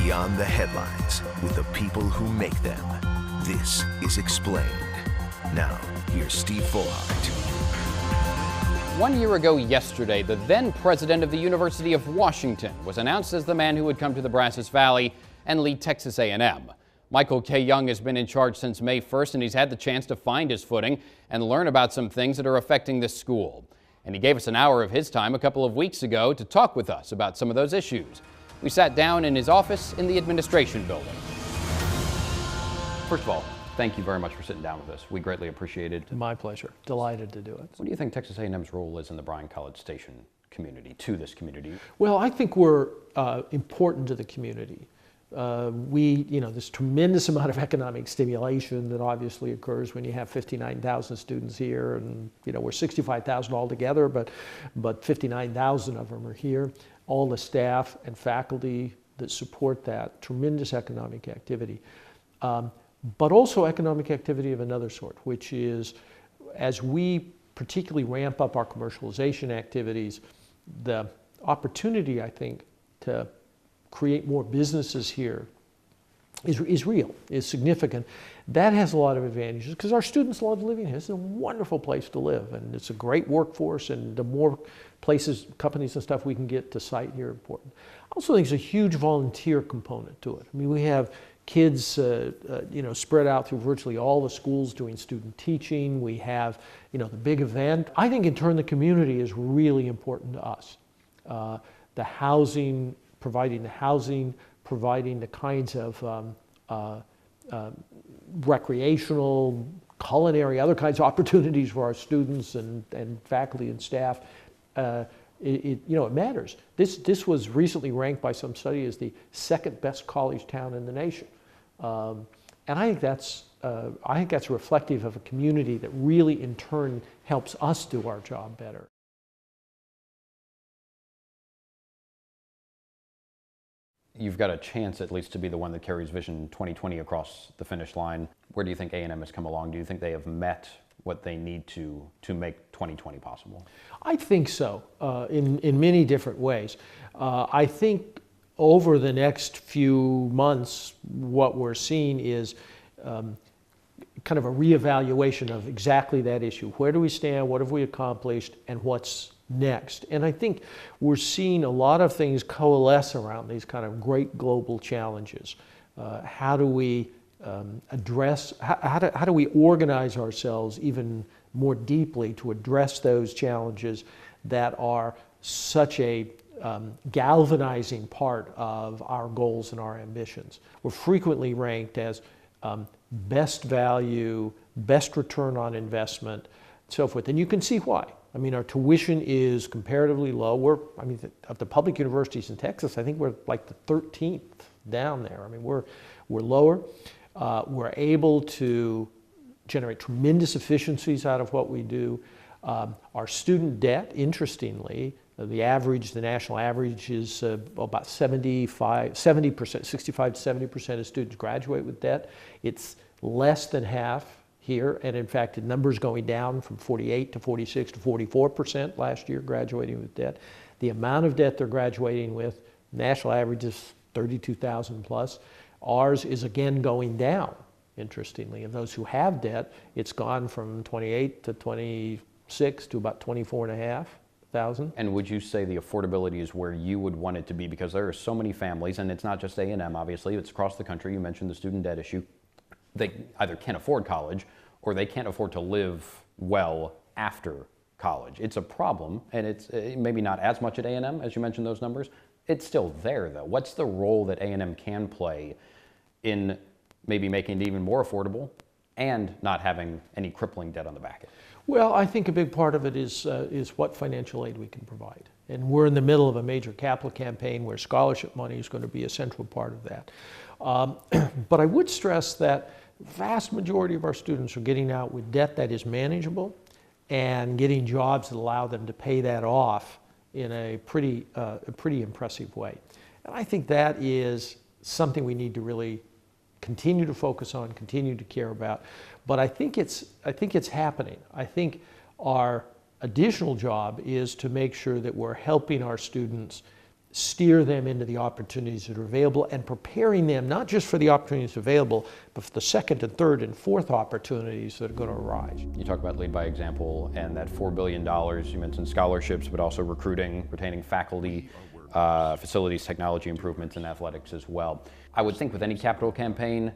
beyond the headlines with the people who make them. This is Explained. Now, here's Steve Fullhart. 1 year ago yesterday, the then president of the University of Washington was announced as the man who would come to the Brazos Valley and lead Texas A&M. Michael K. Young has been in charge since May 1st, and he's had the chance to find his footing and learn about some things that are affecting this school. And he gave us an hour of his time a couple of weeks ago to talk with us about some of those issues. We sat down in his office in the administration building. First of all, thank you very much for sitting down with us. We greatly appreciate it. My pleasure. Delighted to do it. What do you think Texas A&M's role is in the Bryan College Station community, to this community? Well, I think we're important to the community. This tremendous amount of economic stimulation that obviously occurs when you have 59,000 students here, and we're 65,000 altogether, but 59,000 of them are here. All the staff and faculty that support that, tremendous economic activity. But also economic activity of another sort, which is as we particularly ramp up our commercialization activities, the opportunity, I think, to create more businesses here is real, is significant. That has a lot of advantages because our students love living here. It's a wonderful place to live, and it's a great workforce, and the more places, companies and stuff we can get to site here are important. I also think there's a huge volunteer component to it. I mean, we have kids spread out through virtually all the schools doing student teaching. We have the big event. I think in turn the community is really important to us. The housing, providing the kinds of recreational, culinary, other kinds of opportunities for our students and faculty and staff. It matters. This was recently ranked by some study as the second best college town in the nation, and I think that's reflective of a community that really, in turn, helps us do our job better. You've got a chance at least to be the one that carries Vision 2020 across the finish line. Where do you think A&M has come along? Do you think they have met what they need to make 2020 possible? I think so, in many different ways. I think over the next few months, what we're seeing is kind of a reevaluation of exactly that issue. Where do we stand? What have we accomplished? And what's next? And I think we're seeing a lot of things coalesce around these kind of great global challenges. How do we address, how do we organize ourselves even more deeply to address those challenges that are such a galvanizing part of our goals and our ambitions? We're frequently ranked as best value, best return on investment, so forth. And you can see why. I mean, our tuition is comparatively low. Of the public universities in Texas, I think we're like the 13th down there. I mean, we're lower. We're able to generate tremendous efficiencies out of what we do. Our student debt, interestingly, the national average is about 65 to 70% of students graduate with debt. It's less than half here, and in fact, the number's going down from 48 to 46 to 44% last year graduating with debt. The amount of debt they're graduating with, national average is 32,000 plus. Ours is again going down, interestingly. And those who have debt, it's gone from 28 to 26 to about 24,500. And would you say the affordability is where you would want it to be? Because there are so many families, and it's not just A&M, obviously, it's across the country. You mentioned the student debt issue. They either can't afford college or they can't afford to live well after college. It's a problem, and it's maybe not as much at A&M as you mentioned those numbers. It's still there, though. What's the role that A&M can play in maybe making it even more affordable and not having any crippling debt on the back end? Well, I think a big part of it is what financial aid we can provide. And we're in the middle of a major capital campaign where scholarship money is going to be a central part of that. But I would stress that vast majority of our students are getting out with debt that is manageable and getting jobs that allow them to pay that off in a pretty impressive way. And I think that is something we need to really continue to focus on, continue to care about. But I think it's happening. I think our additional job is to make sure that we're helping our students steer them into the opportunities that are available and preparing them not just for the opportunities available, but for the second and third and fourth opportunities that are going to arise. You talk about lead by example and that $4 billion, you mentioned scholarships, but also recruiting, retaining faculty, facilities, technology improvements, and athletics as well. I would think with any capital campaign,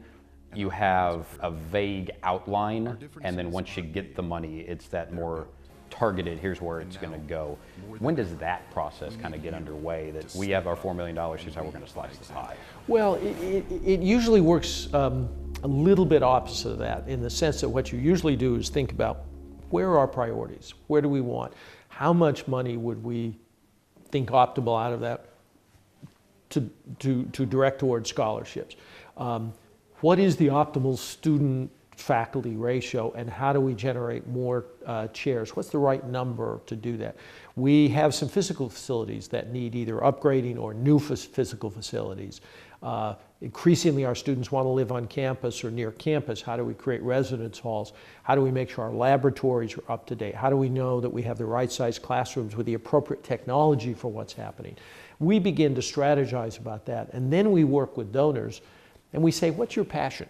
you have a vague outline, and then once you get the money, it's that more targeted, here's where it's going to go. When does that process kind of get underway, that we have our $4 million, here's how we're going to slice the pie? Well, it usually works a little bit opposite of that, in the sense that what you usually do is think about where are our priorities, where do we want, how much money would we think optimal out of that to direct towards scholarships. What is the optimal student-faculty ratio, and how do we generate more chairs? What's the right number to do that? We have some physical facilities that need either upgrading or new physical facilities. Increasingly, our students want to live on campus or near campus. How do we create residence halls? How do we make sure our laboratories are up to date? How do we know that we have the right size classrooms with the appropriate technology for what's happening? We begin to strategize about that, and then we work with donors and we say, what's your passion?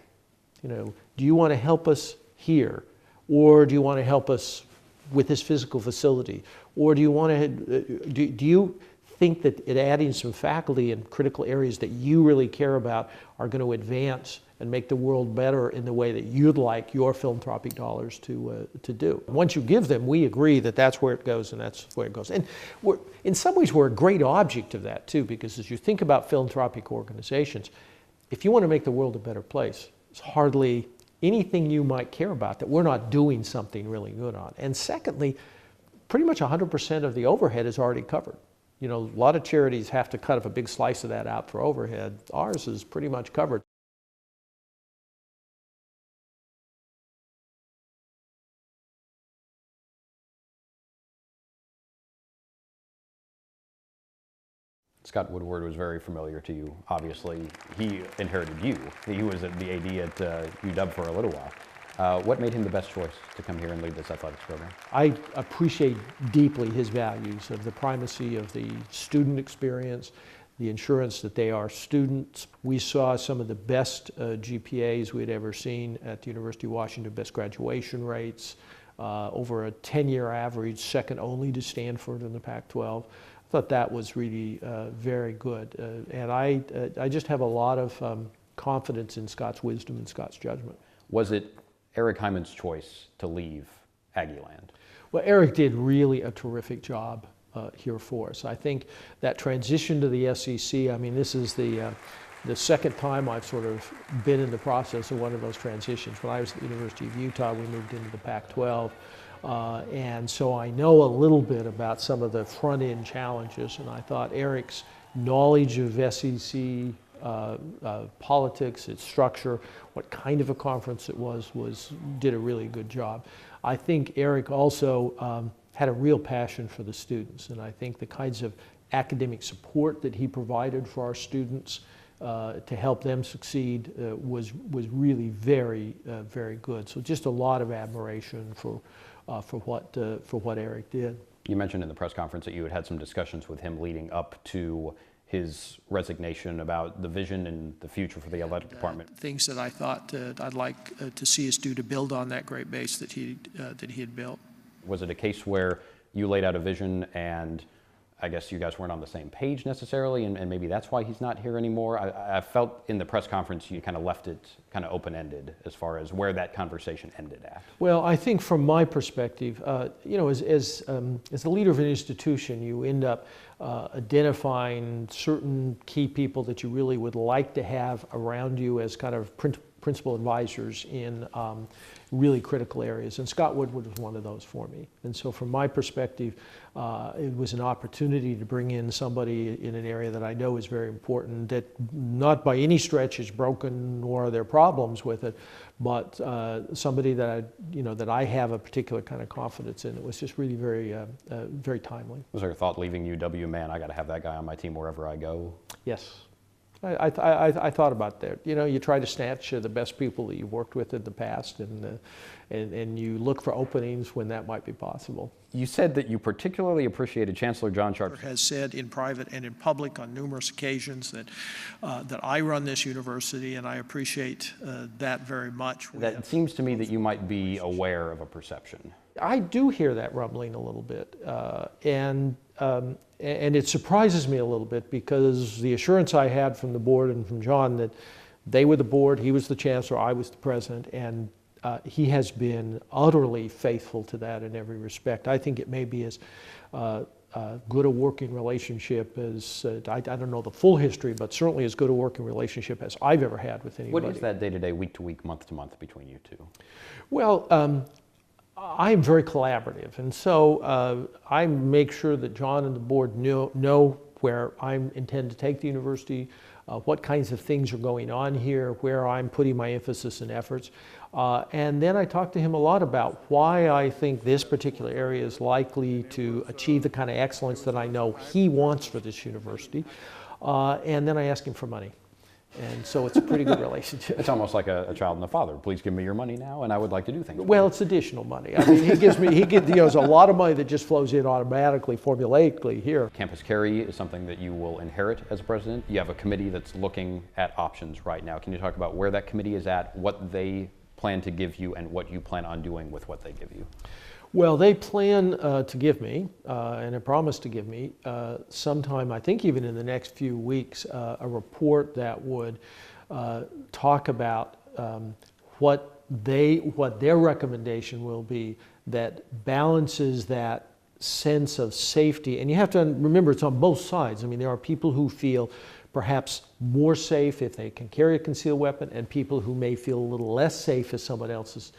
You know, do you want to help us here, or do you want to help us with this physical facility, or do you want to do you think that adding some faculty in critical areas that you really care about are going to advance and make the world better in the way that you'd like your philanthropic dollars to do? Once you give them, we agree that that's where it goes, and that's where it goes. And in some ways, we're a great object of that too, because as you think about philanthropic organizations, if you want to make the world a better place, there's hardly anything you might care about that we're not doing something really good on. And secondly, pretty much 100% of the overhead is already covered. You know, a lot of charities have to cut a big slice of that out for overhead. Ours is pretty much covered. Scott Woodward was very familiar to you, obviously. He inherited you. He was at the AD at UW for a little while. What made him the best choice to come here and lead this athletics program? I appreciate deeply his values of the primacy of the student experience, the assurance that they are students. We saw some of the best GPAs we had ever seen at the University of Washington, best graduation rates, over a 10-year average, second only to Stanford in the Pac-12. I thought that was really very good. And I just have a lot of confidence in Scott's wisdom and Scott's judgment. Was it Eric Hyman's choice to leave Aggieland? Well, Eric did really a terrific job here for us. I think that transition to the SEC, I mean, this is the second time I've sort of been in the process of one of those transitions. When I was at the University of Utah, we moved into the Pac-12. And so I know a little bit about some of the front-end challenges, and I thought Eric's knowledge of SEC politics, its structure, what kind of a conference it did a really good job. I think Eric also had a real passion for the students, and I think the kinds of academic support that he provided for our students to help them succeed was really very, very good. So just a lot of admiration for what Eric did. You mentioned in the press conference that you had some discussions with him leading up to his resignation about the vision and the future for the athletic department. Things that I thought I'd like to see us do to build on that great base that he had built. Was it a case where you laid out a vision and I guess you guys weren't on the same page necessarily, and maybe that's why he's not here anymore? I felt in the press conference you kind of left it kind of open-ended as far as where that conversation ended at. Well, I think from my perspective, you know, as the leader of an institution, you end up identifying certain key people that you really would like to have around you as kind of principal advisors in really critical areas, and Scott Woodward was one of those for me. And so from my perspective, it was an opportunity to bring in somebody in an area that I know is very important, that not by any stretch is broken nor are there problems with it, but somebody that that I have a particular kind of confidence in. It was just really very, very timely. Was there a thought leaving UW, man, I got to have that guy on my team wherever I go? Yes. I thought about that. You know, you try to snatch the best people that you've worked with in the past, and you look for openings when that might be possible. You said that you particularly appreciated Chancellor John Sharp. Has said in private and in public on numerous occasions that I run this university, and I appreciate that very much. That seems to me that you might be aware of a perception. I do hear that rumbling a little bit, and it surprises me a little bit, because the assurance I had from the board and from John that they were the board, he was the chancellor, I was the president, and he has been utterly faithful to that in every respect. I think it may be as good a working relationship as, I don't know the full history, but certainly as good a working relationship as I've ever had with anybody. What is that day-to-day, week-to-week, month-to-month between you two? Well, I'm very collaborative, and so I make sure that John and the board know where I intend to take the university, what kinds of things are going on here, where I'm putting my emphasis and efforts. And then I talk to him a lot about why I think this particular area is likely to achieve the kind of excellence that I know he wants for this university. And then I ask him for money. And so it's a pretty good relationship. It's almost like a child and a father. Please give me your money now, and I would like to do things. Well, it's additional money. I mean, there's a lot of money that just flows in automatically, formulaically here. Campus carry is something that you will inherit as president. You have a committee that's looking at options right now. Can you talk about where that committee is at, what they plan to give you, and what you plan on doing with what they give you? Well, they plan to give me, and they promised to give me, sometime, I think even in the next few weeks, a report that would talk about what their recommendation will be that balances that sense of safety. And you have to remember, it's on both sides. I mean, there are people who feel perhaps more safe if they can carry a concealed weapon, and people who may feel a little less safe if someone else is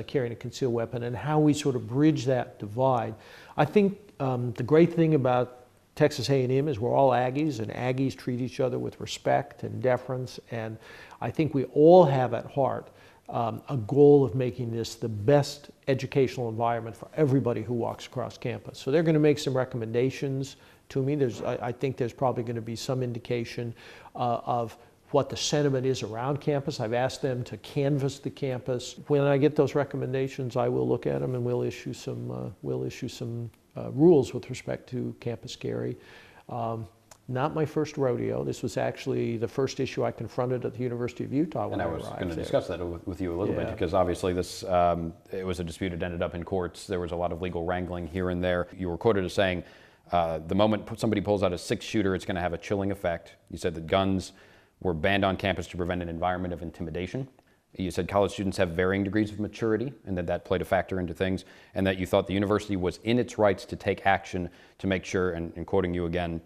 carrying a concealed weapon, and how we sort of bridge that divide. I think the great thing about Texas A&M is we're all Aggies, and Aggies treat each other with respect and deference, and I think we all have at heart a goal of making this the best educational environment for everybody who walks across campus. So they're going to make some recommendations to me. I think there's probably going to be some indication of what the sentiment is around campus. I've asked them to canvass the campus. When I get those recommendations, I will look at them, and we'll issue some rules with respect to campus carry. Not my first rodeo. This was actually the first issue I confronted at the University of Utah when I arrived there. And I was going to discuss that with you a little bit, because obviously this, it was a dispute. It ended up in courts. There was a lot of legal wrangling here and there. You were quoted as saying, the moment somebody pulls out a six-shooter, it's going to have a chilling effect. You said that guns were banned on campus to prevent an environment of intimidation. You said college students have varying degrees of maturity, and that played a factor into things, and that you thought the university was in its rights to take action to make sure, and quoting you again,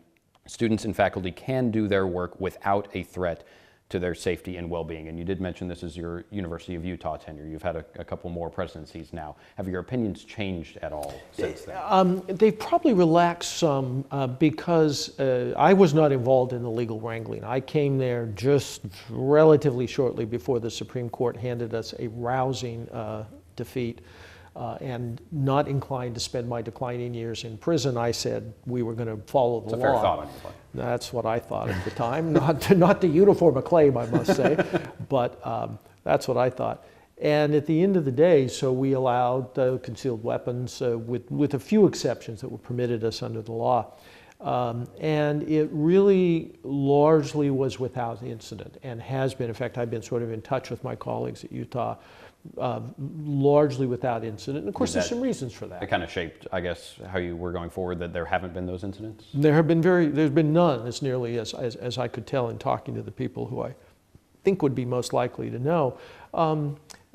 students and faculty can do their work without a threat to their safety and well-being. And you did mention this is your University of Utah tenure. You've had a couple more presidencies now. Have your opinions changed at all since then? They've probably relaxed some because I was not involved in the legal wrangling. I came there just relatively shortly before the Supreme Court handed us a rousing defeat. And not inclined to spend my declining years in prison, I said we were going to follow the law. It's a fair thought on your part. That's what I thought at the time. Not to uniform a claim, I must say, but that's what I thought. And at the end of the day, so we allowed concealed weapons with a few exceptions that were permitted us under the law. And it really largely was without incident, and has been. In fact, I've been sort of in touch with my colleagues at Utah, largely without incident. And of course, there's some reasons for that. It kind of shaped, I guess, how you were going forward, that there haven't been those incidents? There's been none, as nearly as I could tell in talking to the people who I think would be most likely to know.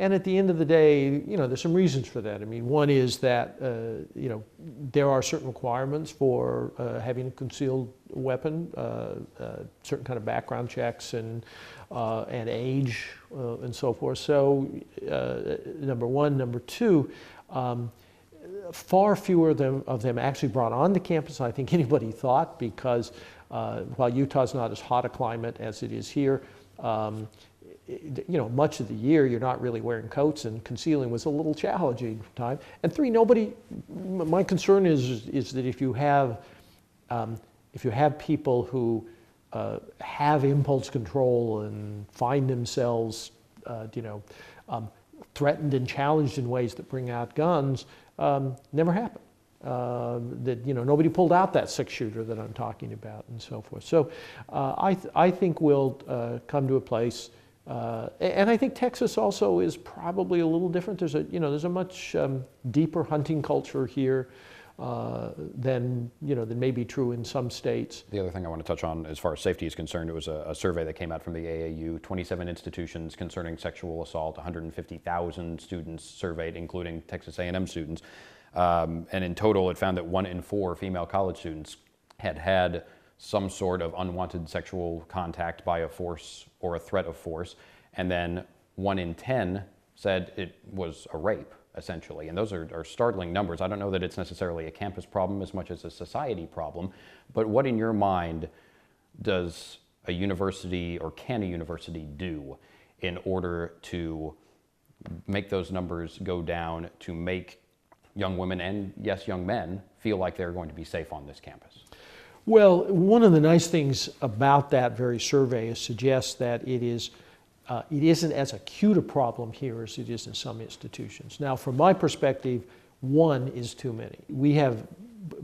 And at the end of the day, there's some reasons for that. I mean, one is that, there are certain requirements for having a concealed weapon, certain kind of background checks and age and so forth. So, number one. Number two, far fewer of them actually brought onto campus than I think anybody thought, because while Utah's not as hot a climate as it is here, much of the year you're not really wearing coats, and concealing was a little challenging time. And three, my concern is that if you have people who have impulse control and find themselves, threatened and challenged in ways that bring out guns, never happened. Nobody pulled out that 6-shooter that I'm talking about, and so forth. So I think we'll come to a place, and I think Texas also is probably a little different. There's a much deeper hunting culture here than may be true in some states. The other thing I want to touch on as far as safety is concerned, it was a survey that came out from the AAU, 27 institutions concerning sexual assault, 150,000 students surveyed, including Texas A&M students. And in total, it found that 1 in 4 female college students had some sort of unwanted sexual contact by a force or a threat of force. And then 1 in 10 said it was a rape, essentially. And those are startling numbers. I don't know that it's necessarily a campus problem as much as a society problem. But what in your mind does a university, or can a university, do in order to make those numbers go down, to make young women and, yes, young men feel like they're going to be safe on this campus? Well, one of the nice things about that very survey is suggests that it isn't as acute a problem here as it is in some institutions. Now, from my perspective, 1 is too many. We have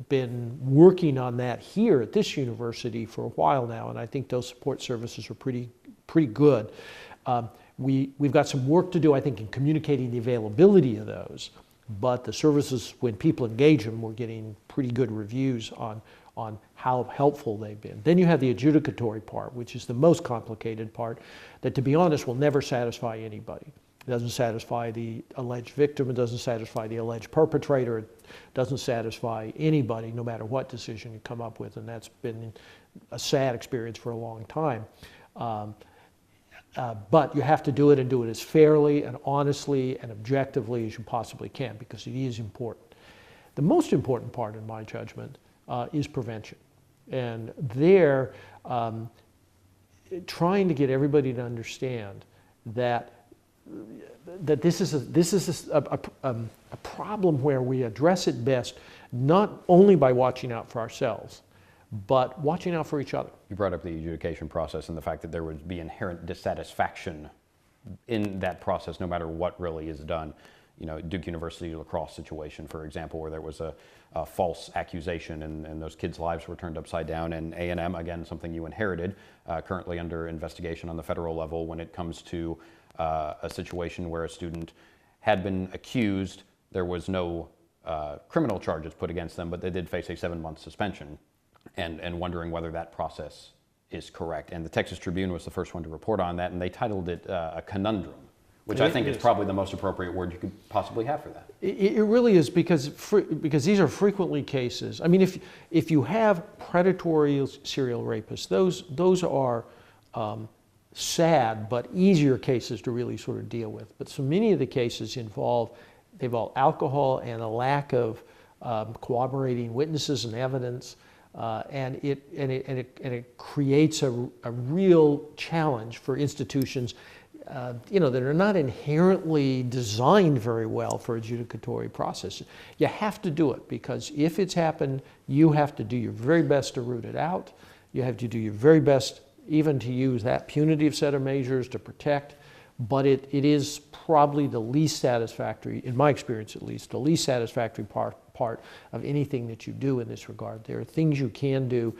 been working on that here at this university for a while now, and I think those support services are pretty good. We've got some work to do, I think, in communicating the availability of those, but the services, when people engage them, we're getting pretty good reviews on how helpful they've been. Then you have the adjudicatory part, which is the most complicated part, that, to be honest, will never satisfy anybody. It doesn't satisfy the alleged victim, it doesn't satisfy the alleged perpetrator, it doesn't satisfy anybody, no matter what decision you come up with, and that's been a sad experience for a long time. But you have to do it, and do it as fairly and honestly and objectively as you possibly can, because it is important. The most important part, in my judgment, is prevention. And there, trying to get everybody to understand that this is a problem where we address it best not only by watching out for ourselves, but watching out for each other. You brought up the adjudication process and the fact that there would be inherent dissatisfaction in that process no matter what really is done. Duke University lacrosse situation, for example, where there was a false accusation and those kids' lives were turned upside down. And A&M, again, something you inherited, currently under investigation on the federal level when it comes to a situation where a student had been accused. There was no criminal charges put against them, but they did face a 7-month suspension, and wondering whether that process is correct. And the Texas Tribune was the first one to report on that, and they titled it a conundrum, which I think is probably the most appropriate word you could possibly have for that. It really is, because these are frequently cases. I mean, if you have predatory serial rapists, those are sad but easier cases to really sort of deal with. But so many of the cases involve alcohol and a lack of corroborating witnesses and evidence, and it creates a real challenge for institutions that are not inherently designed very well for adjudicatory process. You have to do it, because if it's happened, you have to do your very best to root it out. You have to do your very best even to use that punitive set of measures to protect. But it is probably the least satisfactory, in my experience at least, the least satisfactory part of anything that you do in this regard. There are things you can do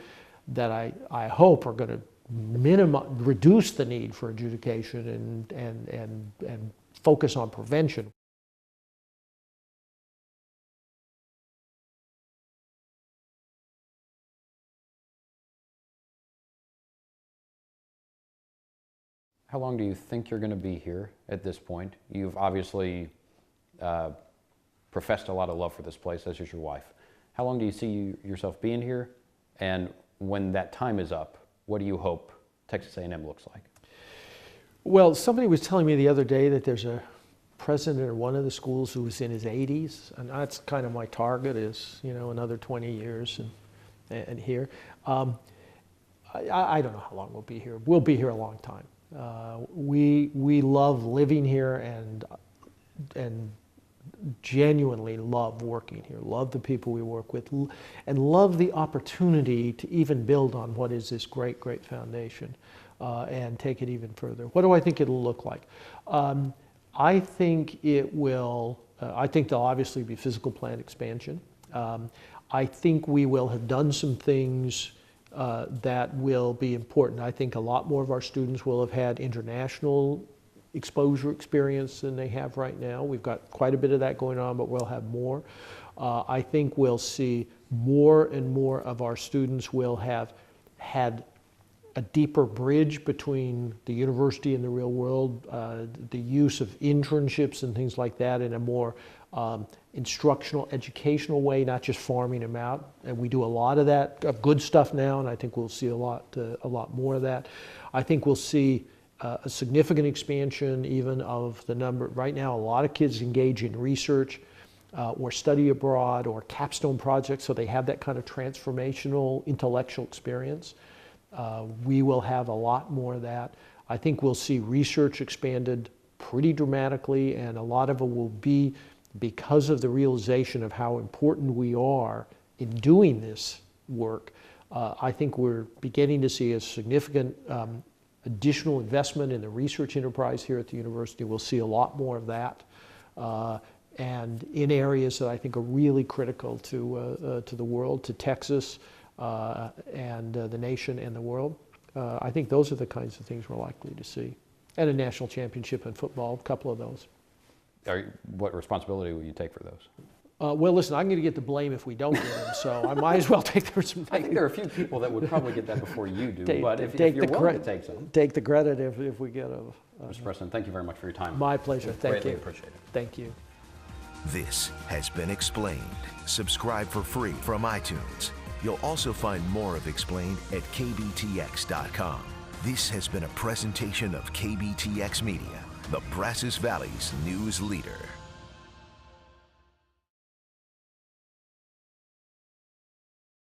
that I hope are going to reduce the need for adjudication and focus on prevention. How long do you think you're going to be here at this point? You've obviously professed a lot of love for this place, as is your wife. How long do you see yourself being here? And when that time is up, what do you hope Texas A&M looks like? Well, somebody was telling me the other day that there's a president of one of the schools who was in his 80s, and that's kind of my target, is another 20 years and here. I don't know how long we'll be here. We'll be here a long time. We love living here, and genuinely love working here, love the people we work with, and love the opportunity to even build on what is this great, great foundation and take it even further. What do I think it'll look like? I think it will, I think there'll obviously be physical plant expansion. I think we will have done some things that will be important. I think a lot more of our students will have had international exposure experience than they have right now. We've got quite a bit of that going on, but we'll have more. I think we'll see more and more of our students will have had a deeper bridge between the university and the real world, the use of internships and things like that in a more instructional, educational way, not just farming them out. And we do a lot of that, of good stuff now, and I think we'll see a lot more of that. I think we'll see a significant expansion even of the number. Right now, a lot of kids engage in research or study abroad or capstone projects, so they have that kind of transformational intellectual experience. We will have a lot more of that. I think we'll see research expanded pretty dramatically, and a lot of it will be because of the realization of how important we are in doing this work. I think we're beginning to see a significant additional investment in the research enterprise here at the university. We'll see a lot more of that, and in areas that I think are really critical to the world, to Texas, and the nation and the world. I think those are the kinds of things we're likely to see. And a national championship in football, a couple of those. What responsibility will you take for those? Well, listen, I'm going to get the blame if we don't get them, so I might as well take the responsibility. I think there are a few people that would probably get that before you do, but if you're willing to take some. Take the credit if we get them. Mr. President, thank you very much for your time. My pleasure. Thank you. Greatly appreciate it. Thank you. This has been Explained. Subscribe for free from iTunes. You'll also find more of Explained at kbtx.com. This has been a presentation of KBTX Media, the Brazos Valley's news leader.